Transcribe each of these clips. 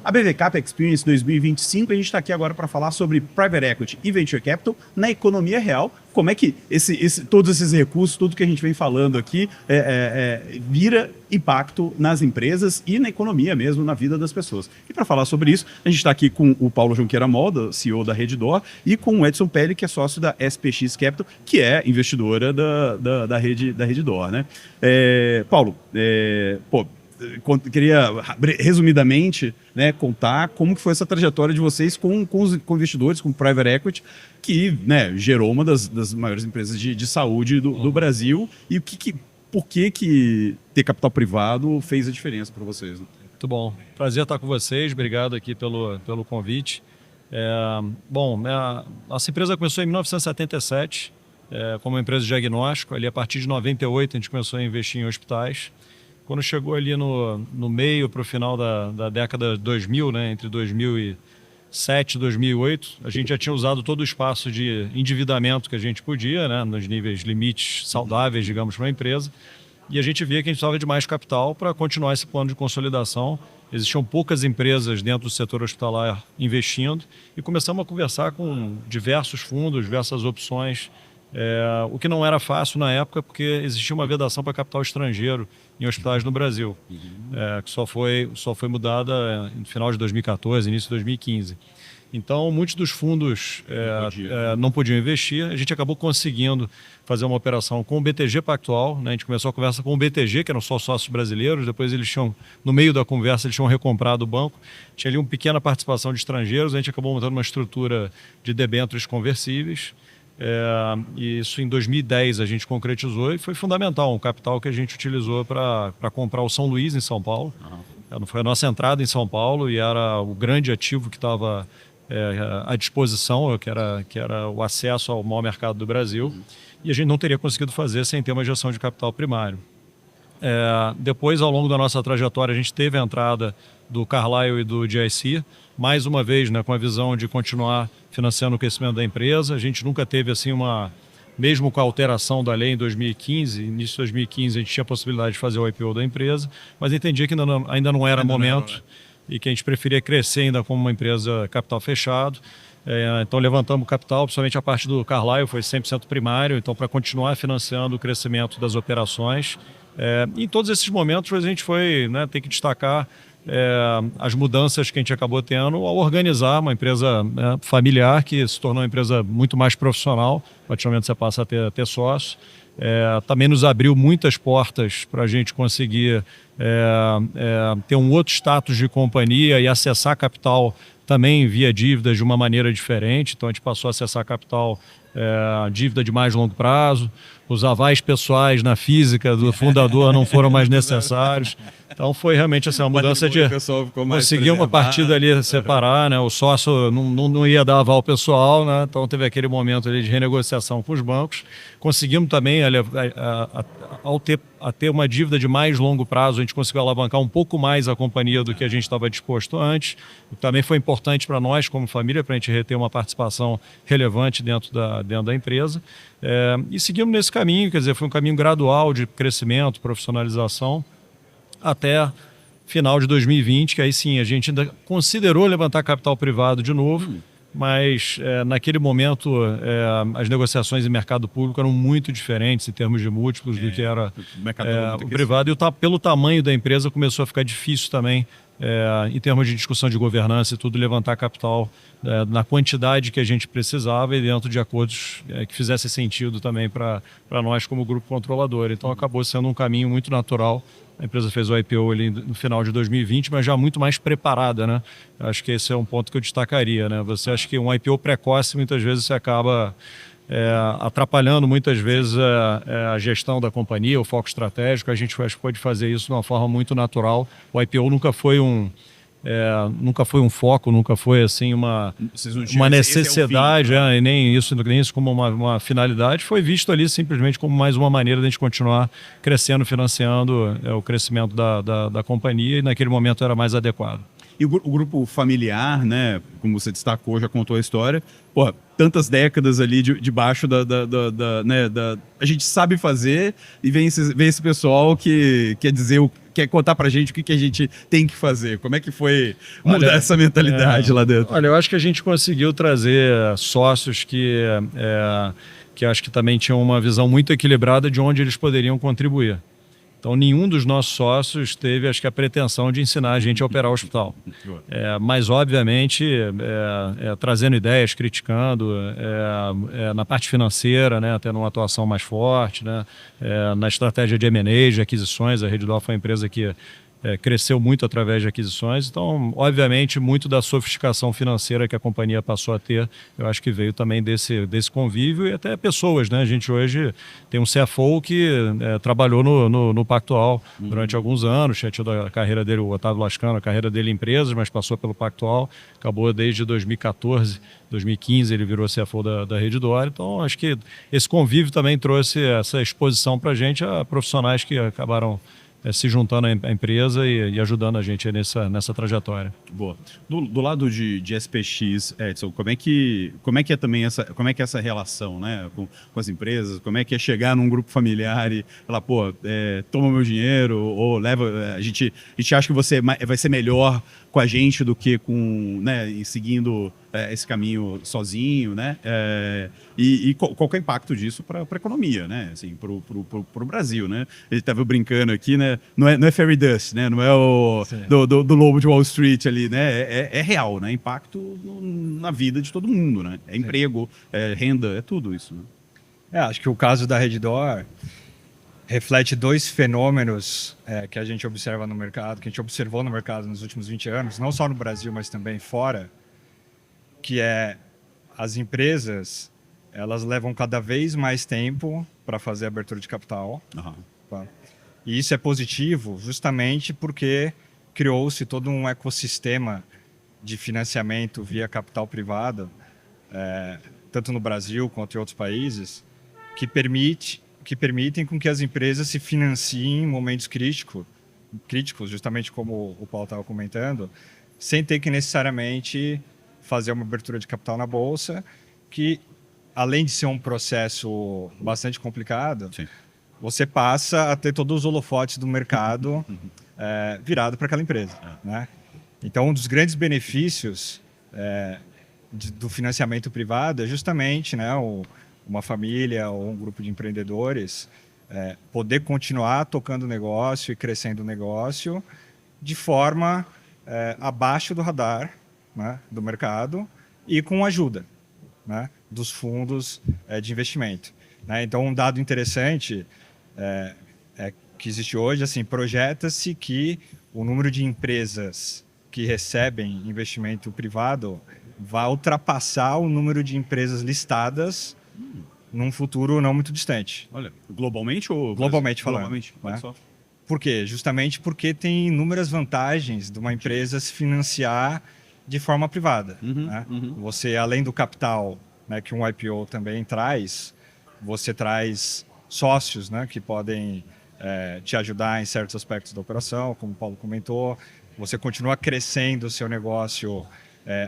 A BV Cap Experience 2025, a gente está aqui agora para falar sobre Private Equity e Venture Capital na economia real. Como é que todos esses recursos, tudo que a gente vem falando aqui, vira impacto nas empresas e na economia mesmo, na vida das pessoas. E para falar sobre isso, a gente está aqui com o Paulo Junqueira Moll, CEO da Redditor, e com o Edson Pelli, que é sócio da SPX Capital, que é investidora da Redditor, né? Paulo, queria resumidamente, né, contar como que foi essa trajetória de vocês com investidores, com Private Equity, que, né, gerou uma das maiores empresas de saúde do Brasil, e por que ter capital privado fez a diferença para vocês, né? Muito bom. Prazer estar com vocês. Obrigado aqui pelo convite. Nossa empresa começou em 1977 como uma empresa de diagnóstico. Ali, a partir de 98, a gente começou a investir em hospitais. Quando chegou ali no meio para o final da década de 2000, né, entre 2007 e 2008, a gente já tinha usado todo o espaço de endividamento que a gente podia, né, nos níveis limites saudáveis, digamos, para a empresa. E a gente via que a gente precisava de mais capital para continuar esse plano de consolidação. Existiam poucas empresas dentro do setor hospitalar investindo e começamos a conversar com diversos fundos, diversas opções, o que não era fácil na época, porque existia uma vedação para capital estrangeiro em hospitais no Brasil, que só foi mudada no final de 2014, início de 2015. Então, muitos dos fundos não podiam investir. A gente acabou conseguindo fazer uma operação com o BTG Pactual, né? A gente começou a conversa com o BTG, que eram só sócios brasileiros. Depois, no meio da conversa, eles tinham recomprado o banco. Tinha ali uma pequena participação de estrangeiros. A gente acabou montando uma estrutura de debêntures conversíveis. E isso em 2010 a gente concretizou e foi fundamental, um capital que a gente utilizou para comprar o São Luís, em São Paulo. Foi a nossa entrada em São Paulo e era o grande ativo que estava à disposição, que era o acesso ao maior mercado do Brasil, e a gente não teria conseguido fazer sem ter uma injeção de capital primário. Depois, ao longo da nossa trajetória, a gente teve a entrada do Carlyle e do GIC, mais uma vez, né, com a visão de continuar financiando o crescimento da empresa. A gente nunca teve assim mesmo com a alteração da lei em 2015, início de 2015, a gente tinha a possibilidade de fazer o IPO da empresa, mas entendia que ainda não era momento e que a gente preferia crescer ainda como uma empresa capital fechado. Então levantamos capital, principalmente a parte do Carlyle, foi 100% primário, então para continuar financiando o crescimento das operações. Em todos esses momentos a gente foi, né, tem que destacar as mudanças que a gente acabou tendo ao organizar uma empresa, né, familiar, que se tornou uma empresa muito mais profissional. Praticamente você passa a ter sócio. Também nos abriu muitas portas para a gente conseguir ter um outro status de companhia e acessar capital também via dívidas de uma maneira diferente. Então a gente passou a acessar capital, dívida de mais longo prazo. Os avais pessoais na física do fundador não foram mais necessários. Então foi realmente assim, uma mudança de conseguir uma partida ali separar, né? O sócio não ia dar aval pessoal, né? Então teve aquele momento ali de renegociação com os bancos. Conseguimos também, ao ter uma dívida de mais longo prazo, a gente conseguiu alavancar um pouco mais a companhia do que a gente estava disposto antes. Também foi importante para nós, como família, para a gente reter uma participação relevante dentro da empresa. E seguimos nesse caminho, quer dizer, foi um caminho gradual de crescimento, profissionalização, até final de 2020, que aí sim a gente ainda considerou levantar capital privado de novo, mas naquele momento as negociações em mercado público eram muito diferentes em termos de múltiplos do que era o privado, e pelo tamanho da empresa começou a ficar difícil também, em termos de discussão de governança e tudo, levantar capital na quantidade que a gente precisava e dentro de acordos que fizessem sentido também para nós como grupo controlador. Então acabou sendo um caminho muito natural. A empresa fez o IPO ali no final de 2020, mas já muito mais preparada, né? Acho que esse é um ponto que eu destacaria, né? Você acha que um IPO precoce, muitas vezes você acaba atrapalhando muitas vezes a gestão da companhia, o foco estratégico. A gente acho que pode fazer isso de uma forma muito natural. O IPO nunca foi um foco, nunca foi assim uma necessidade, e nem isso como uma finalidade. Foi visto ali simplesmente como mais uma maneira de a gente continuar crescendo, financiando o crescimento da companhia, e naquele momento era mais adequado. E o grupo familiar, né? Como você destacou, já contou a história. Pô, tantas décadas ali debaixo né, a gente sabe fazer e vem esse pessoal que quer dizer, quer contar pra gente o que a gente tem que fazer. Como é que foi mudar essa mentalidade lá dentro? Olha, eu acho que a gente conseguiu trazer sócios que acho que também tinham uma visão muito equilibrada de onde eles poderiam contribuir. Então, nenhum dos nossos sócios teve, acho que, a pretensão de ensinar a gente a operar o hospital. Mas, obviamente, trazendo ideias, criticando, na parte financeira, né, tendo uma atuação mais forte, né, na estratégia de M&A, de aquisições. A Redditor foi uma empresa que cresceu muito através de aquisições. Então, obviamente, muito da sofisticação financeira que a companhia passou a ter, eu acho que veio também desse convívio e até pessoas, né? A gente hoje tem um CFO que trabalhou no Pactual durante alguns anos, tinha tido a carreira dele, o Otávio Lascano, a carreira dele em empresas, mas passou pelo Pactual, acabou desde 2014, 2015 ele virou CFO da Redditor. Então, acho que esse convívio também trouxe essa exposição para a gente, a profissionais que acabaram se juntando à empresa e ajudando a gente nessa trajetória. Boa. Do lado de SPX, Edson, como é que é também essa relação, né, com as empresas? Como é que é chegar num grupo familiar e falar, pô, toma meu dinheiro ou leva, a gente acha que você vai ser melhor com a gente do que né, seguindo esse caminho sozinho, né? E qual que é o impacto disso para a economia, né? Assim, para o Brasil, né? Ele estava brincando aqui, né? Não é fairy dust, né? Não é o do lobo de Wall Street ali, né? É real, né? Impacto na vida de todo mundo, né? É emprego, é renda, é tudo isso, né? Acho que o caso da Redditor reflete dois fenômenos que a gente observa no mercado, que a gente observou no mercado nos últimos 20 anos, não só no Brasil, mas também fora, que as empresas, elas levam cada vez mais tempo para fazer a abertura de capital. Uhum. Tá? E isso é positivo justamente porque criou-se todo um ecossistema de financiamento via capital privado, tanto no Brasil quanto em outros países, que permitem com que as empresas se financiem em momentos críticos, justamente como o Paulo estava comentando, sem ter que necessariamente fazer uma abertura de capital na bolsa, que além de ser um processo bastante complicado, sim, você passa a ter todos os holofotes do mercado virado para aquela empresa, né? Então, um dos grandes benefícios do financiamento privado é justamente, né, uma família ou um grupo de empreendedores poder continuar tocando o negócio e crescendo o negócio de forma abaixo do radar, né, do mercado e com ajuda, né, dos fundos de investimento, né? Então, um dado interessante que existe hoje, assim, projeta-se que o número de empresas que recebem investimento privado vai ultrapassar o número de empresas listadas num futuro não muito distante. Olha, globalmente ou... Globalmente falando. Globalmente, né? Por quê? Justamente porque tem inúmeras vantagens de uma empresa se financiar de forma privada. Né? Você, além do capital, né, que um IPO também traz, você traz sócios, né, que podem te ajudar em certos aspectos da operação, como o Paulo comentou. Você continua crescendo o seu negócio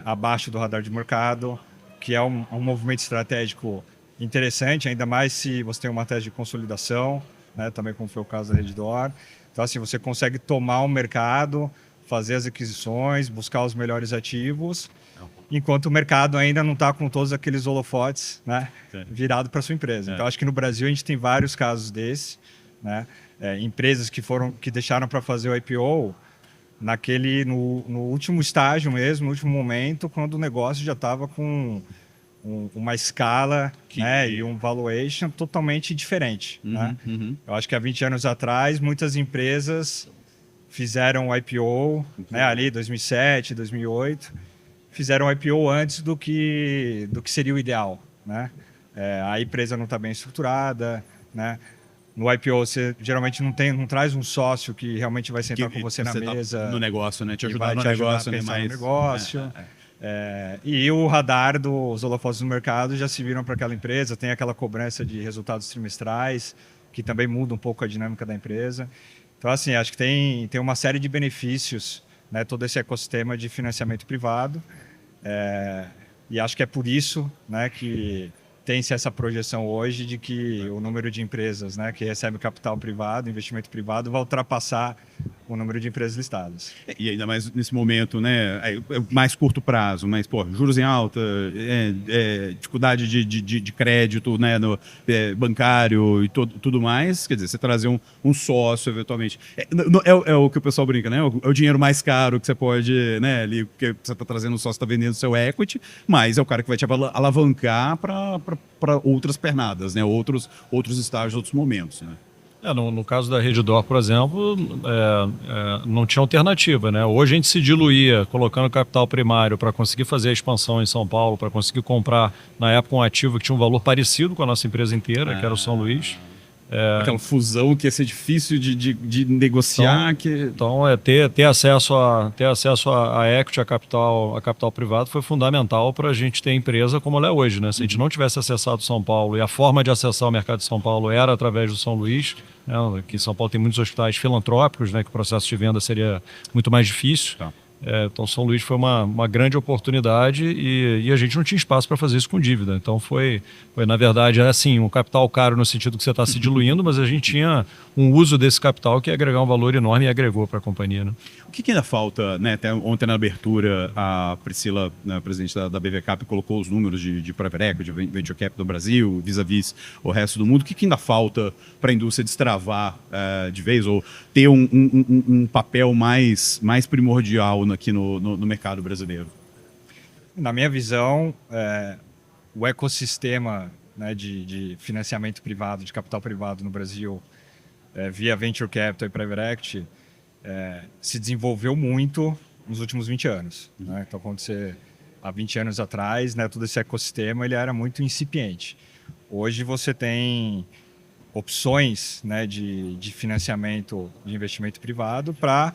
abaixo do radar de mercado, que é um movimento estratégico interessante, ainda mais se você tem uma tese de consolidação, né, também como foi o caso da Redditor. Então, assim, você consegue tomar o mercado, fazer as aquisições, buscar os melhores ativos, enquanto o mercado ainda não está com todos aqueles holofotes, né, virado para a sua empresa. Então, acho que no Brasil a gente tem vários casos né, empresas que deixaram para fazer o IPO no último estágio mesmo, no último momento, quando o negócio já estava com uma escala né, e um valuation totalmente diferente. Né? Eu acho que há 20 anos atrás, muitas empresas fizeram o IPO, né, ali 2007, 2008, fizeram o IPO antes do que seria o ideal. Né? A empresa não está bem estruturada, né? No IPO, você geralmente não traz um sócio que realmente vai sentar com você na mesa. Tá no negócio, né? Te ajudar no negócio, né? No negócio. E o radar dos holofotes do mercado já se viram para aquela empresa, tem aquela cobrança de resultados trimestrais, que também muda um pouco a dinâmica da empresa. Então, assim, acho que tem uma série de benefícios né, todo esse ecossistema de financiamento privado. E acho que é por isso, né, que tem-se essa projeção hoje de que o número de empresas, né, que recebe capital privado, investimento privado, vai ultrapassar o número de empresas listadas. E ainda mais nesse momento, né? Mais curto prazo, mas, pô, juros em alta, dificuldade de crédito, né? Bancário e tudo mais. Quer dizer, você trazer um sócio, eventualmente. É o que o pessoal brinca, né? É o dinheiro mais caro que você pode, né? Ali, porque você está trazendo o sócio, está vendendo seu equity, mas é o cara que vai te alavancar para outras pernadas, né? Outros estágios, outros momentos, né? No caso da Redditor, por exemplo, não tinha alternativa, né? Hoje a gente se diluía colocando capital primário para conseguir fazer a expansão em São Paulo, para conseguir comprar, na época, um ativo que tinha um valor parecido com a nossa empresa inteira, que era o São Luís. Aquela fusão que ia ser difícil de negociar. Então, ter acesso a equity, a capital privado foi fundamental para a gente ter empresa como ela é hoje, né? Se a gente não tivesse acessado São Paulo e a forma de acessar o mercado de São Paulo era através do São Luís, né? Aqui em São Paulo tem muitos hospitais filantrópicos, né? Que o processo de venda seria muito mais difícil. Tá. Então, São Luís foi uma grande oportunidade e a gente não tinha espaço para fazer isso com dívida. Então, foi na verdade, assim, um capital caro no sentido que você está se diluindo, mas a gente tinha um uso desse capital que ia agregar um valor enorme e agregou para a companhia. Né? O que ainda falta, né? Até ontem na abertura, a Priscila, né, presidente da BV Cap, colocou os números de Private Equity, de Venture Capital do Brasil, vis-a-vis o resto do mundo. O que ainda falta para a indústria destravar de vez ou ter um papel mais primordial aqui no mercado brasileiro? Na minha visão, o ecossistema, né, de financiamento privado, de capital privado no Brasil, via Venture Capital e Private Equity, se desenvolveu muito nos últimos 20 anos. Né? Então, quando há 20 anos atrás, né, todo esse ecossistema ele era muito incipiente. Hoje você tem opções, né, de financiamento, de investimento privado para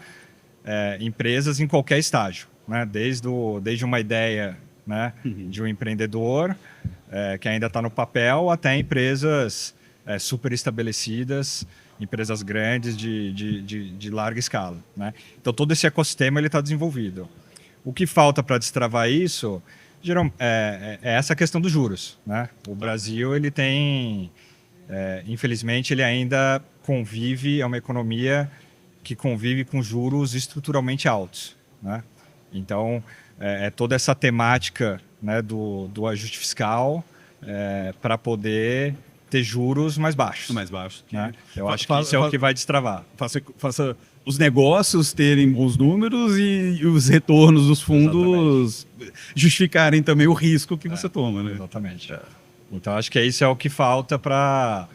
empresas em qualquer estágio, né? Desde uma ideia, né, de um empreendedor que ainda está no papel até empresas super estabelecidas, empresas grandes de larga escala, né? Então todo esse ecossistema ele está desenvolvido. O que falta para destravar isso é essa questão dos juros, né? O Brasil ele tem, infelizmente, ele ainda convive, é uma economia que convive com juros estruturalmente altos, né? Então, toda essa temática, né, do ajuste fiscal para poder ter juros mais baixos. Mais baixos. Né? Eu acho que isso é o que vai destravar. Faça os negócios terem bons números e os retornos dos fundos justificarem também o risco que você toma. Né? Exatamente. Então, acho que isso é o que falta para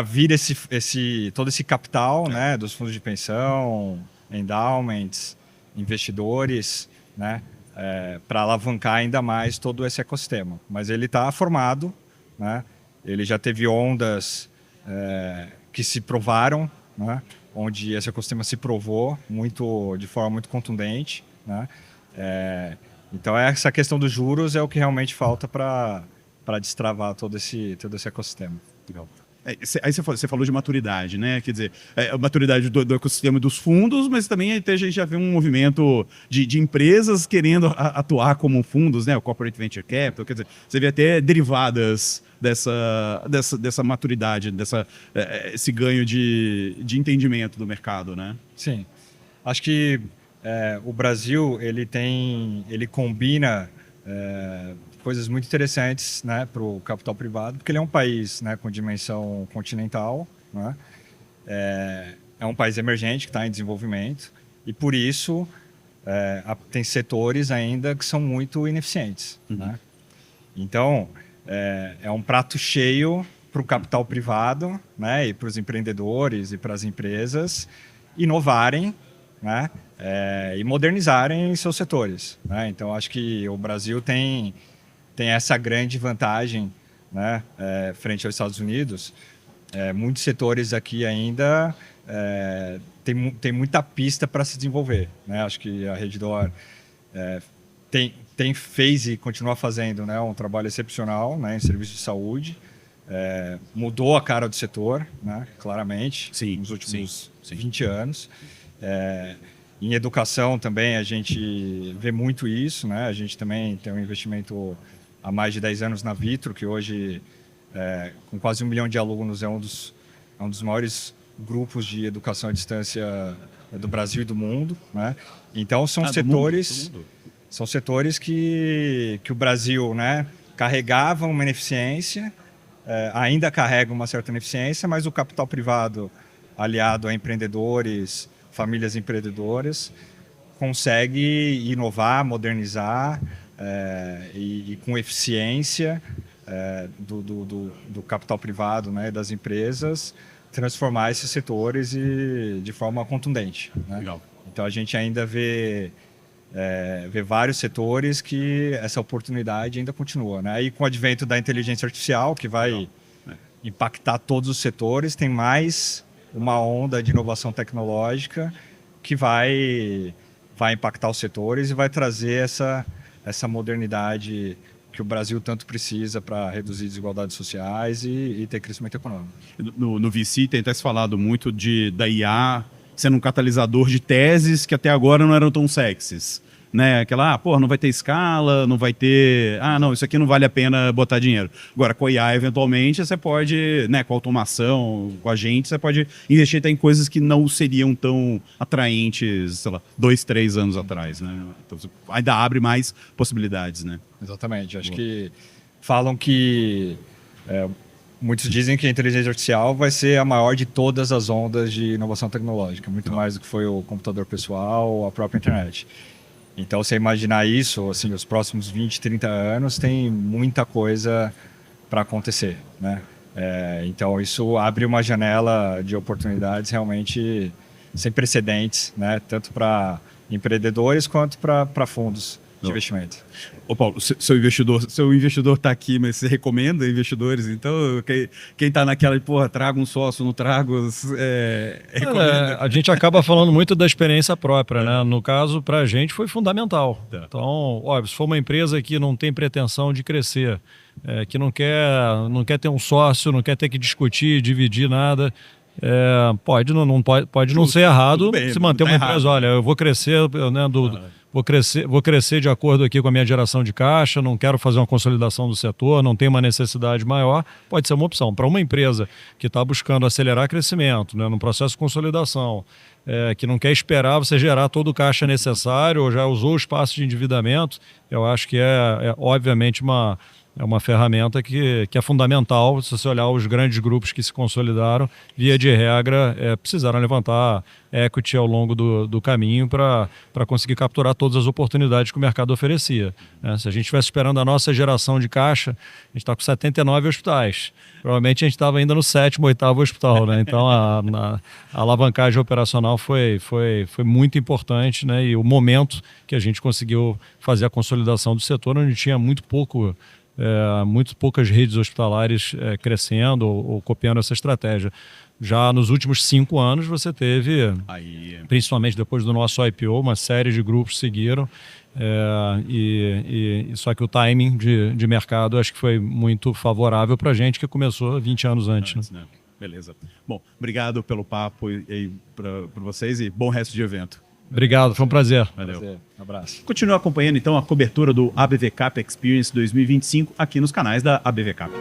vir todo esse capital, né, dos fundos de pensão, endowments, investidores, né, para alavancar ainda mais todo esse ecossistema. Mas ele está formado, né, ele já teve ondas que se provaram, né, onde esse ecossistema se provou de forma muito contundente. Né, então, essa questão dos juros é o que realmente falta para destravar todo esse ecossistema. Legal. Aí você falou de maturidade, né? Quer dizer, a maturidade do ecossistema dos fundos, mas também a gente já vê um movimento de empresas querendo atuar como fundos, né? O Corporate Venture Capital, quer dizer, você vê até derivadas dessa maturidade, esse ganho de entendimento do mercado, né? Sim. Acho que o Brasil, ele combina coisas muito interessantes, né, para o capital privado, porque ele é um país, né, com dimensão continental, né? É um país emergente que está em desenvolvimento e, por isso, tem setores ainda que são muito ineficientes. Né? Então, é um prato cheio para o capital privado, né, e para os empreendedores e para as empresas inovarem, né, e modernizarem seus setores. Né? Então, acho que o Brasil tem essa grande vantagem, né, frente aos Estados Unidos. Muitos setores aqui ainda tem muita pista para se desenvolver. Né? Acho que a Redditor fez e continua fazendo, né, um trabalho excepcional, né, em serviço de saúde. Mudou a cara do setor, né, claramente, nos últimos 20 anos. Em educação também a gente vê muito isso, né? A gente também tem um investimento há mais de 10 anos na Vitro, que hoje, com quase 1 milhão de alunos, é um dos maiores grupos de educação à distância do Brasil e do mundo, né? Então são setores, são setores que o Brasil, né, carregava uma ineficiência, ainda carrega uma certa ineficiência, mas o capital privado aliado a empreendedores, famílias empreendedoras, consegue inovar, modernizar e com eficiência do capital privado, né, das empresas, transformar esses setores de forma contundente, né? Legal. Então a gente ainda vê vários setores que essa oportunidade ainda continua, né? E com o advento da inteligência artificial, que vai impactar todos os setores, tem mais uma onda de inovação tecnológica que vai impactar os setores e vai trazer essa modernidade que o Brasil tanto precisa para reduzir desigualdades sociais e ter crescimento econômico. No VC tem até se falado muito da IA sendo um catalisador de teses que até agora não eram tão sexys. Né? Aquela, não vai ter escala, não vai ter... não, isso aqui não vale a pena botar dinheiro. Agora, com a IA, eventualmente, você pode, né, com a automação, com a gente, você pode investir até em coisas que não seriam tão atraentes, sei lá, 2, 3 anos atrás, né? Então, você ainda abre mais possibilidades, né? Exatamente. Acho que falam que... muitos dizem que a inteligência artificial vai ser a maior de todas as ondas de inovação tecnológica, muito mais do que foi o computador pessoal ou a própria internet. Então, você imaginar isso, assim, os próximos 20, 30 anos, tem muita coisa para acontecer, né? Então, isso abre uma janela de oportunidades realmente sem precedentes, né? Tanto para empreendedores quanto para fundos de investimento. Ô Paulo, seu investidor está aqui, mas você recomenda investidores? Então, quem está naquela de, traga um sócio, não trago, recomenda? A gente acaba falando muito da experiência própria, né? No caso, para a gente foi fundamental. Tá. Então, se for uma empresa que não tem pretensão de crescer, que não quer ter um sócio, não quer ter que discutir, dividir nada, pode não ser errado se manter uma empresa. Olha, eu vou crescer, né, vou crescer de acordo aqui com a minha geração de caixa, não quero fazer uma consolidação do setor, não tem uma necessidade maior, pode ser uma opção. Para uma empresa que está buscando acelerar crescimento, né, num processo de consolidação, que não quer esperar você gerar todo o caixa necessário ou já usou o espaço de endividamento, eu acho que obviamente uma ferramenta que é fundamental. Se você olhar os grandes grupos que se consolidaram, via de regra, precisaram levantar equity ao longo do caminho para conseguir capturar todas as oportunidades que o mercado oferecia. Se a gente estivesse esperando a nossa geração de caixa, a gente está com 79 hospitais. Provavelmente a gente estava ainda no 7º, 8º hospital, né? Então a alavancagem operacional foi muito importante, né? E o momento que a gente conseguiu fazer a consolidação do setor, onde tinha muito poucas redes hospitalares crescendo ou copiando essa estratégia. Já nos últimos 5 anos você teve, principalmente depois do nosso IPO, uma série de grupos seguiram, só que o timing de mercado acho que foi muito favorável para a gente, que começou 20 anos antes. Né? Beleza. Bom, obrigado pelo papo para vocês e bom resto de evento. Obrigado, foi um prazer. Valeu. Um abraço. Continua acompanhando então a cobertura do ABV Cap Experience 2025 aqui nos canais da ABV Cap.